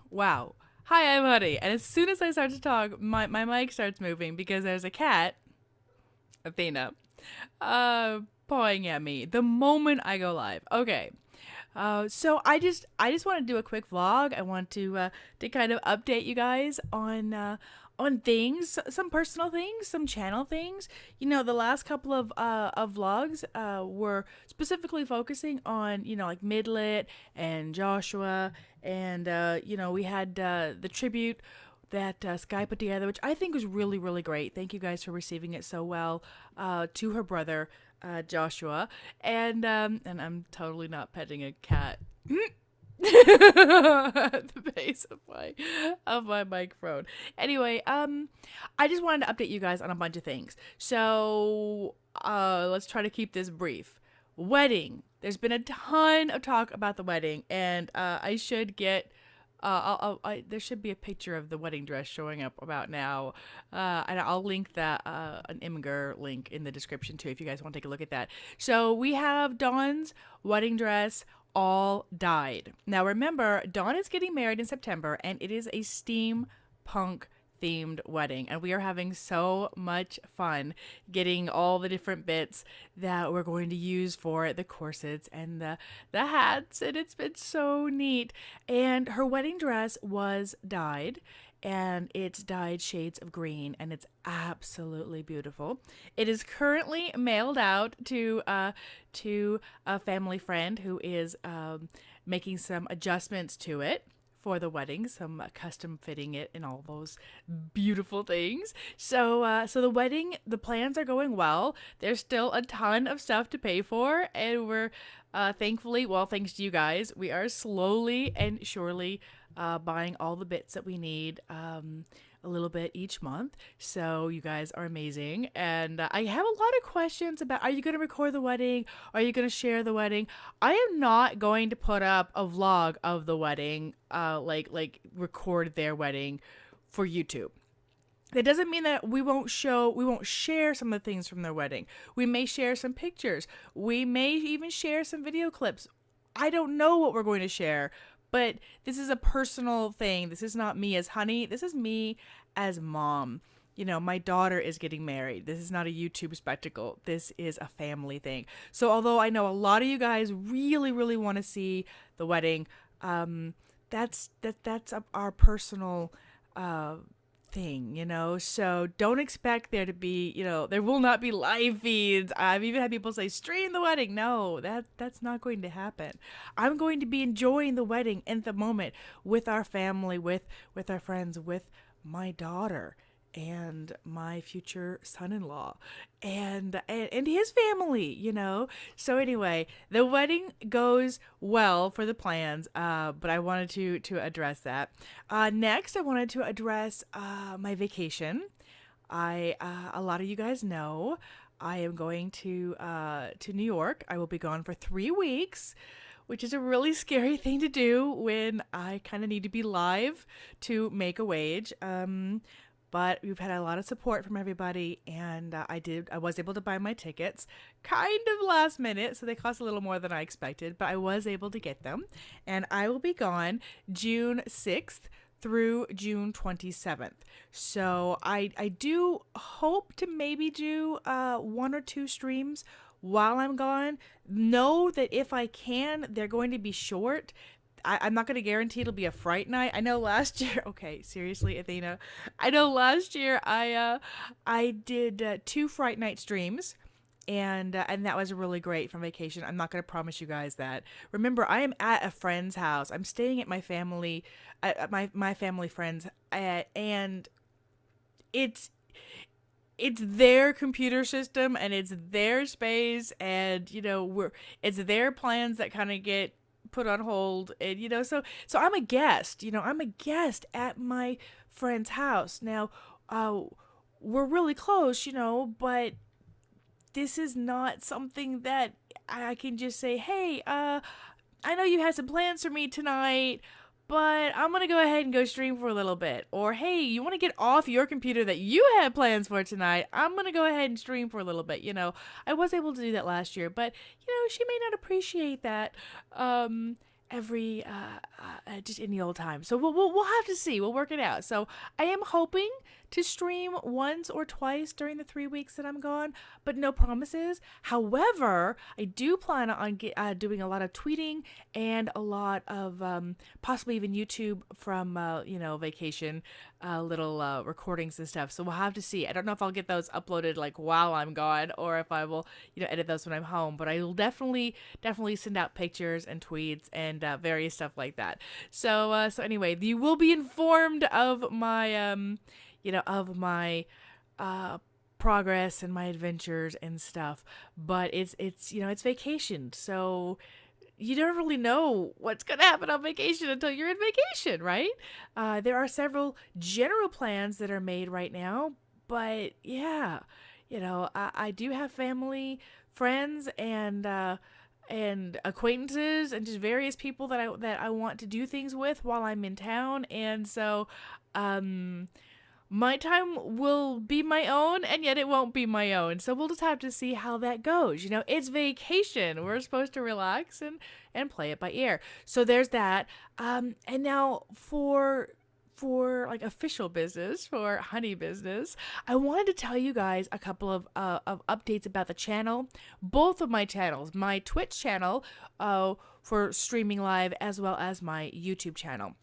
Wow. Hi, I'm Honney. And as soon as I start to talk, my mic starts moving because there's a cat, Athena, uh, pawing at me the moment I go live. Okay. So I just want to do a quick vlog. I want to kind of update you guys on things, some personal things, some channel things. You know, the last couple of vlogs were specifically focusing on like Midlit and Joshua, and we had the tribute that Sky put together, which I think was really, really great. Thank you guys for receiving it so well to her brother, Joshua. And I'm totally not petting a cat. At the base of my microphone. Anyway, I just wanted to update you guys on a bunch of things. So let's try to keep this brief. Wedding. There's been a ton of talk about the wedding, and I should get there should be a picture of the wedding dress showing up about now, and I'll link that an Imgur link in the description too if you guys want to take a look at that. So we have Dawn's wedding dress all dyed. Now remember, Dawn is getting married in September, and it is a steampunk themed wedding, and we are having so much fun getting all the different bits that we're going to use for the corsets and the hats, and it's been so neat. And her wedding dress was dyed, and it's dyed shades of green, and it's absolutely beautiful. It is currently mailed out to a family friend who is making some adjustments to it for the wedding, some custom fitting it and all those beautiful things. So the wedding, the plans are going well. There's still a ton of stuff to pay for, and we're thankfully, well, thanks to you guys, we are slowly and surely buying all the bits that we need. A little bit each month. So you guys are amazing. And I have a lot of questions about, are you going to record the wedding? Are you going to share the wedding? I am not going to put up a vlog of the wedding, like record their wedding for YouTube. That doesn't mean that we won't share some of the things from their wedding. We may share some pictures. We may even share some video clips. I don't know what we're going to share, but this is a personal thing. This is not me as Honney. This is me as mom. You know, my daughter is getting married. This is not a YouTube spectacle. This is a family thing. So although I know a lot of you guys really, really want to see the wedding, that's our personal thing, so don't expect there to be, there will not be live feeds. I've even had people say stream the wedding. No, that's not going to happen. I'm going to be enjoying the wedding in the moment with our family, with our friends, with my daughter and my future son-in-law and his family, so anyway, the wedding goes well for the plans, but I wanted to address that. Next I wanted to address my vacation. I A lot of you guys know I am going to New York. I will be gone for 3 weeks, which is a really scary thing to do when I kind of need to be live to make a wage. But we've had a lot of support from everybody, and I was able to buy my tickets kind of last minute, so they cost a little more than I expected, but I was able to get them. And I will be gone June 6th through June 27th. So I do hope to maybe do 1 or 2 streams while I'm gone. Know that if I can, they're going to be short. I'm not going to guarantee it'll be a fright night. I know last year, okay, seriously, Athena, I know last year I did 2 fright night streams, and that was really great from vacation. I'm not going to promise you guys that. Remember, I am at a friend's house. I'm staying at my family, at my family friends, and it's their computer system and it's their space, and it's their plans that kind of get put on hold, and so I'm a guest. I'm a guest at my friend's house. Now we're really close, but this is not something that I can just say, hey, I know you had some plans for me tonight, but I'm going to go ahead and go stream for a little bit. Or, hey, you want to get off your computer that you had plans for tonight? I'm going to go ahead and stream for a little bit. I was able to do that last year, but, she may not appreciate that every just any old time. So we'll have to see. We'll work it out. So I am hoping to stream once or twice during the 3 weeks that I'm gone, but no promises. However, I do plan on doing a lot of tweeting and a lot of possibly even YouTube from vacation, little recordings and stuff. So we'll have to see. I don't know if I'll get those uploaded like while I'm gone or if I will edit those when I'm home. But I will definitely send out pictures and tweets and various stuff like that. So anyway, you will be informed of my progress and my adventures and stuff. But it's vacation, so you don't really know what's going to happen on vacation until you're in vacation, right? There are several general plans that are made right now, but yeah, I do have family, friends, and acquaintances, and just various people that I want to do things with while I'm in town, and so my time will be my own, and yet it won't be my own. So we'll just have to see how that goes. It's vacation. We're supposed to relax and play it by ear. So there's that. And now for like official business, for Honney business, I wanted to tell you guys a couple of updates about the channel. Both of my channels, my Twitch channel for streaming live, as well as my YouTube channel.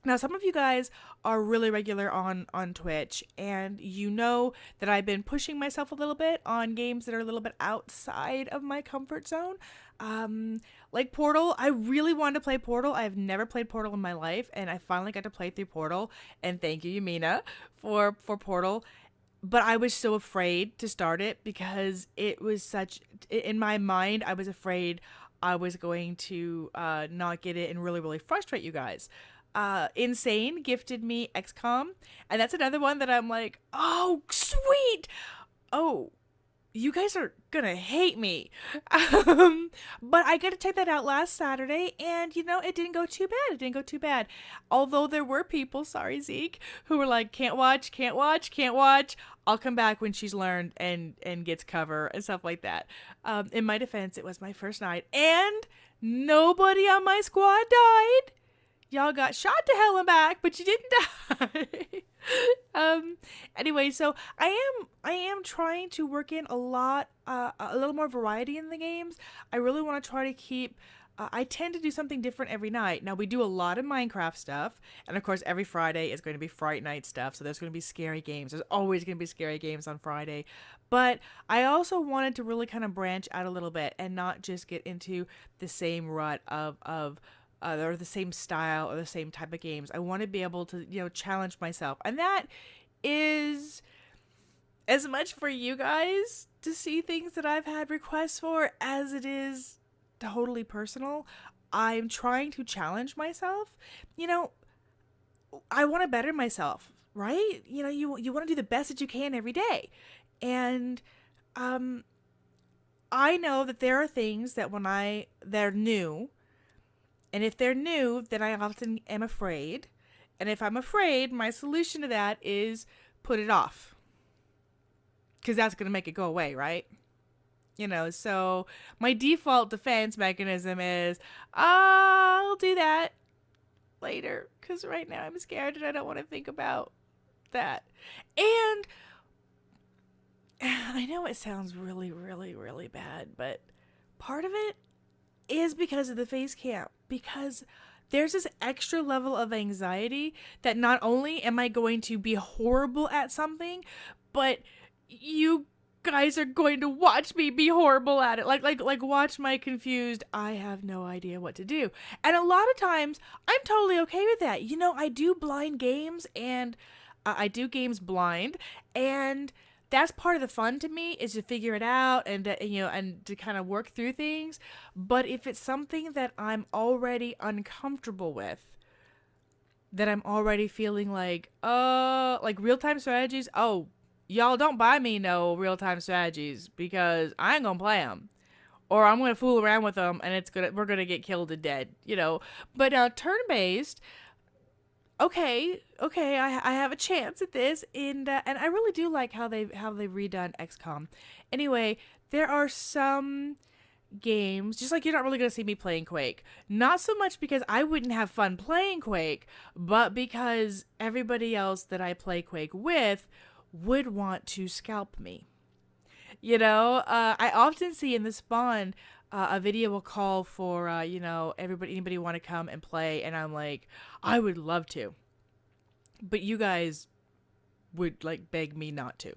Now, some of you guys are really regular on Twitch, and you know that I've been pushing myself a little bit on games that are a little bit outside of my comfort zone. Like Portal. I really wanted to play Portal. I've never played Portal in my life, and I finally got to play through Portal, and thank you, Yamina, for Portal. But I was so afraid to start it because it was in my mind, I was afraid I was going to not get it and really, really frustrate you guys. Insane gifted me XCOM, and that's another one that I'm like, oh, sweet. Oh, you guys are gonna hate me. But I got to check that out last Saturday, and it didn't go too bad. Although there were people, sorry Zeke, who were like, can't watch. I'll come back when she's learned and gets cover and stuff like that. In my defense, it was my first night, and nobody on my squad died. Y'all got shot to hell and back, but you didn't die. Anyway, so I am trying to work in a little more variety in the games. I really want to try to keep. I tend to do something different every night. Now, we do a lot of Minecraft stuff, and of course, every Friday is going to be Fright Night stuff. So there's going to be scary games. There's always going to be scary games on Friday. But I also wanted to really kind of branch out a little bit and not just get into the same rut of or the same style or the same type of games. I want to be able to, challenge myself. And that is as much for you guys to see things that I've had requests for as it is totally personal. I'm trying to challenge myself. I want to better myself, right? You want to do the best that you can every day. And I know that there are things that they're new. And if they're new, then I often am afraid. And if I'm afraid, my solution to that is put it off. Because that's going to make it go away, right? So my default defense mechanism is, I'll do that later. Because right now I'm scared and I don't want to think about that. And I know it sounds really, really, really bad, but part of it is because of the face cam. Because there's this extra level of anxiety that not only am I going to be horrible at something, but you guys are going to watch me be horrible at it. Like watch my confused, I have no idea what to do. And a lot of times I'm totally okay with that. I do blind games, and I do games blind, and that's part of the fun to me, is to figure it out and to kind of work through things. But if it's something that I'm already uncomfortable with, that I'm already feeling like real-time strategies, y'all don't buy me no real-time strategies because I ain't gonna play them. Or I'm gonna fool around with them and we're gonna get killed and dead, But turn-based, okay, I have a chance at this, and I really do like how they've redone XCOM. Anyway, there are some games, just like you're not really going to see me playing Quake. Not so much because I wouldn't have fun playing Quake, but because everybody else that I play Quake with would want to scalp me. I often see in the spawn a video will call for, anybody want to come and play, and I'm like, I would love to, but you guys would like beg me not to.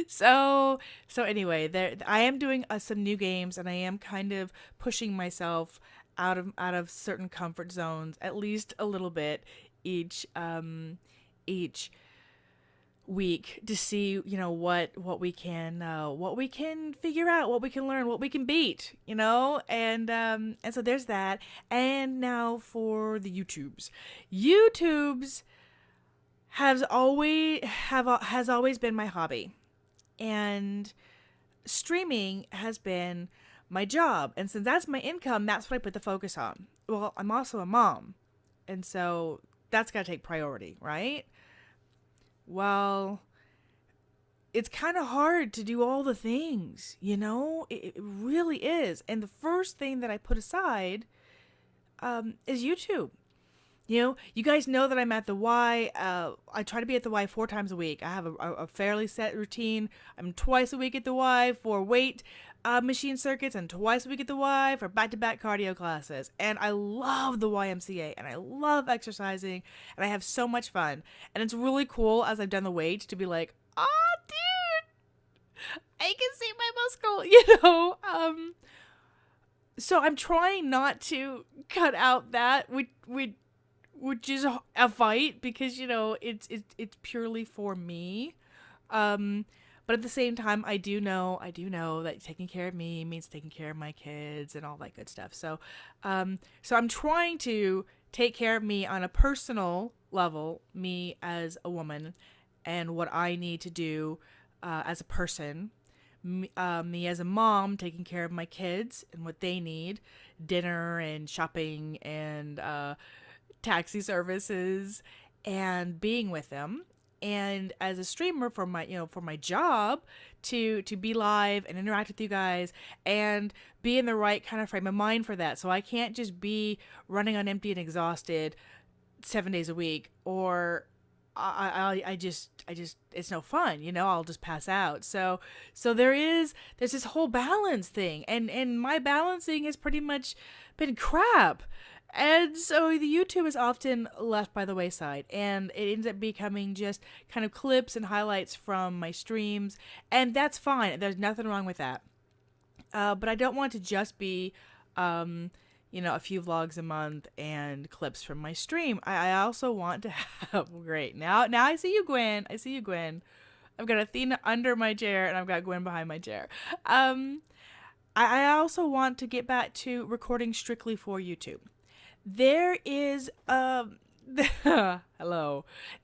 So anyway, there I am doing some new games, and I am kind of pushing myself out of certain comfort zones at least a little bit each week to see what we can figure out, what we can learn, what we can beat, and so there's that. And now for the YouTubes has always been my hobby, and streaming has been my job. And since that's my income, that's what I put the focus on. Well, I'm also a mom, and so that's got to take priority, right? Well, it's kind of hard to do all the things, It really is. And the first thing that I put aside is YouTube. You guys know that I'm at the Y. I try to be at the Y 4 times a week. I have a fairly set routine. I'm twice a week at the Y for weight machine circuits, and twice a week at the Y for back-to-back cardio classes. And I love the YMCA, and I love exercising, and I have so much fun. And it's really cool as I've done the weight to be like, oh, dude, I can see my muscle, So I'm trying not to cut out that, which is a fight, because it's purely for me. But at the same time, I do know that taking care of me means taking care of my kids and all that good stuff. So I'm trying to take care of me on a personal level, me as a woman, and what I need to do as a person. Me as a mom, taking care of my kids and what they need, dinner and shopping and taxi services, and being with them. And as a streamer for my job, to be live and interact with you guys and be in the right kind of frame of mind for that. So I can't just be running on empty and exhausted 7 days a week, or I just it's no fun, I'll just pass out. So there's this whole balance thing, and my balancing has pretty much been crap. And so the YouTube is often left by the wayside, and it ends up becoming just kind of clips and highlights from my streams, and that's fine. There's nothing wrong with that. But I don't want to just be, a few vlogs a month and clips from my stream. I also want to have, great. Now I see you, Gwen. I've got Athena under my chair, and I've got Gwen behind my chair. I also want to get back to recording strictly for YouTube. There is hello.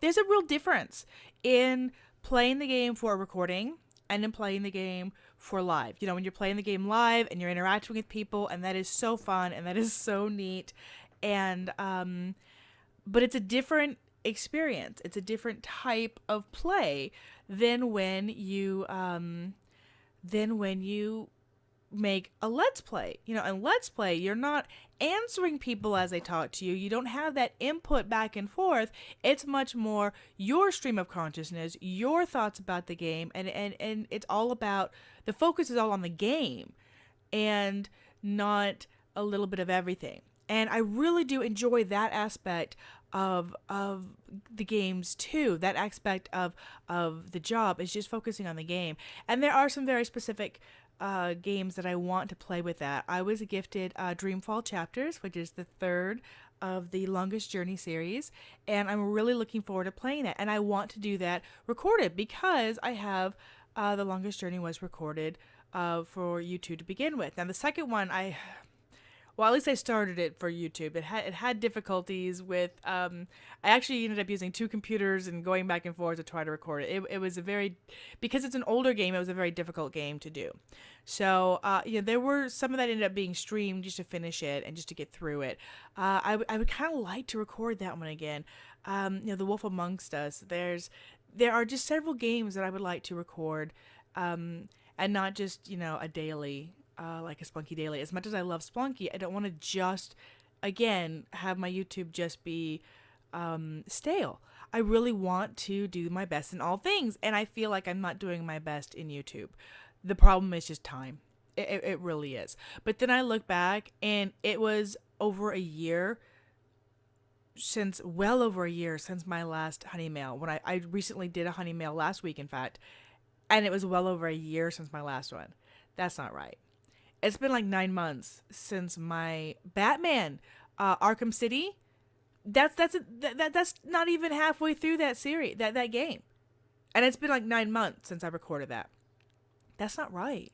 There's a real difference in playing the game for recording and in playing the game for live. When you're playing the game live and you're interacting with people, and that is so fun and that is so neat. And but it's a different experience. It's a different type of play than when you make a Let's Play. And Let's Play, you're not answering people as they talk to you. You don't have that input back and forth. It's much more your stream of consciousness, your thoughts about the game, and it's all about, the focus is all on the game and not a little bit of everything. And I really do enjoy that aspect of the games too. That aspect of the job is just focusing on the game. And there are some very specific games that I want to play with that. I was gifted Dreamfall Chapters, which is the third of the Longest Journey series, and I'm really looking forward to playing that. And I want to do that recorded, because I have The Longest Journey was recorded for YouTube to begin with. Now the second one, at least I started it for YouTube. It had difficulties with, I actually ended up using 2 computers and going back and forth to try to record it. It was because it's an older game, it was a very difficult game to do. So, there were some of that ended up being streamed just to finish it and just to get through it. I would kind of like to record that one again. The Wolf Amongst Us. There are just several games that I would like to record, and not just, a daily like a Splunky Daily. As much as I love Splunky, I don't want to just, again, have my YouTube just be stale. I really want to do my best in all things, and I feel like I'm not doing my best in YouTube. The problem is just time. It really is. But then I look back, and it was well over a year since my last Honey Mail. When I recently did a Honey Mail last week, in fact, and it was well over a year since my last one. That's not right. It's been like 9 months since my Batman Arkham City. That's not even halfway through that series, that game. And it's been like 9 months since I recorded that. That's not right.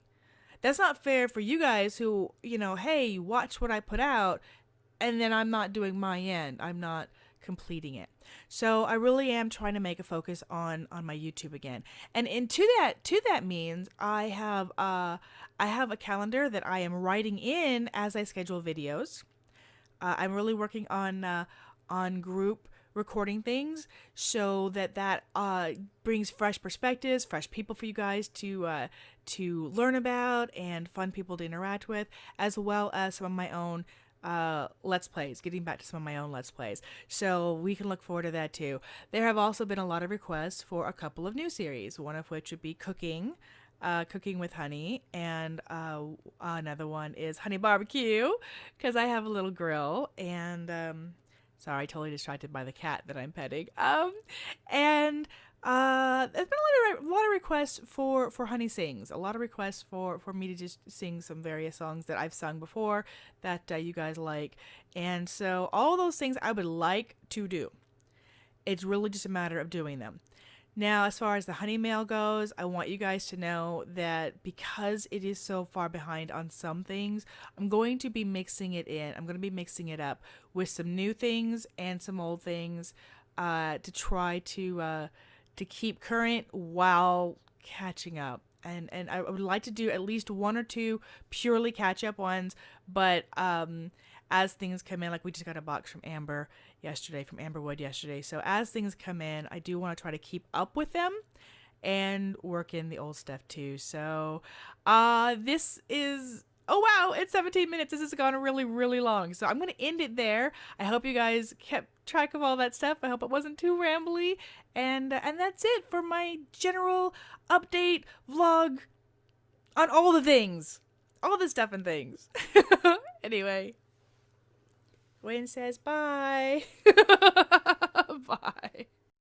That's not fair for you guys who, hey, watch what I put out, and then I'm not doing my end. I'm not completing it. So I really am trying to make a focus on my YouTube again. And to that means I have a calendar that I am writing in as I schedule videos. I'm really working on group recording things so that brings fresh perspectives, fresh people for you guys to learn about, and fun people to interact with, as well as some of my own Let's Plays, getting back to some of my own Let's Plays. So we can look forward to that too. There have also been a lot of requests for a couple of new series, one of which would be cooking with Honney, and another one is Honey Barbecue, because I have a little grill, and sorry, totally distracted by the cat that I'm petting. And there's been a lot of requests for Honney Sings. A lot of requests for me to just sing some various songs that I've sung before that you guys like. And so all those things I would like to do. It's really just a matter of doing them. Now, as far as the Honey Mail goes, I want you guys to know that because it is so far behind on some things, I'm going to be mixing it in. I'm going to be mixing it up with some new things and some old things to try to keep current while catching up. And I would like to do at least one or two purely catch-up ones, but as things come in, like we just got a box from Amberwood yesterday. So as things come in, I do want to try to keep up with them and work in the old stuff too. So this is... Oh, wow, it's 17 minutes. This has gone really, really long. So I'm going to end it there. I hope you guys kept track of all that stuff. I hope it wasn't too rambly. And that's it for my general update vlog on all the things. All the stuff and things. Anyway. Wayne says bye. Bye.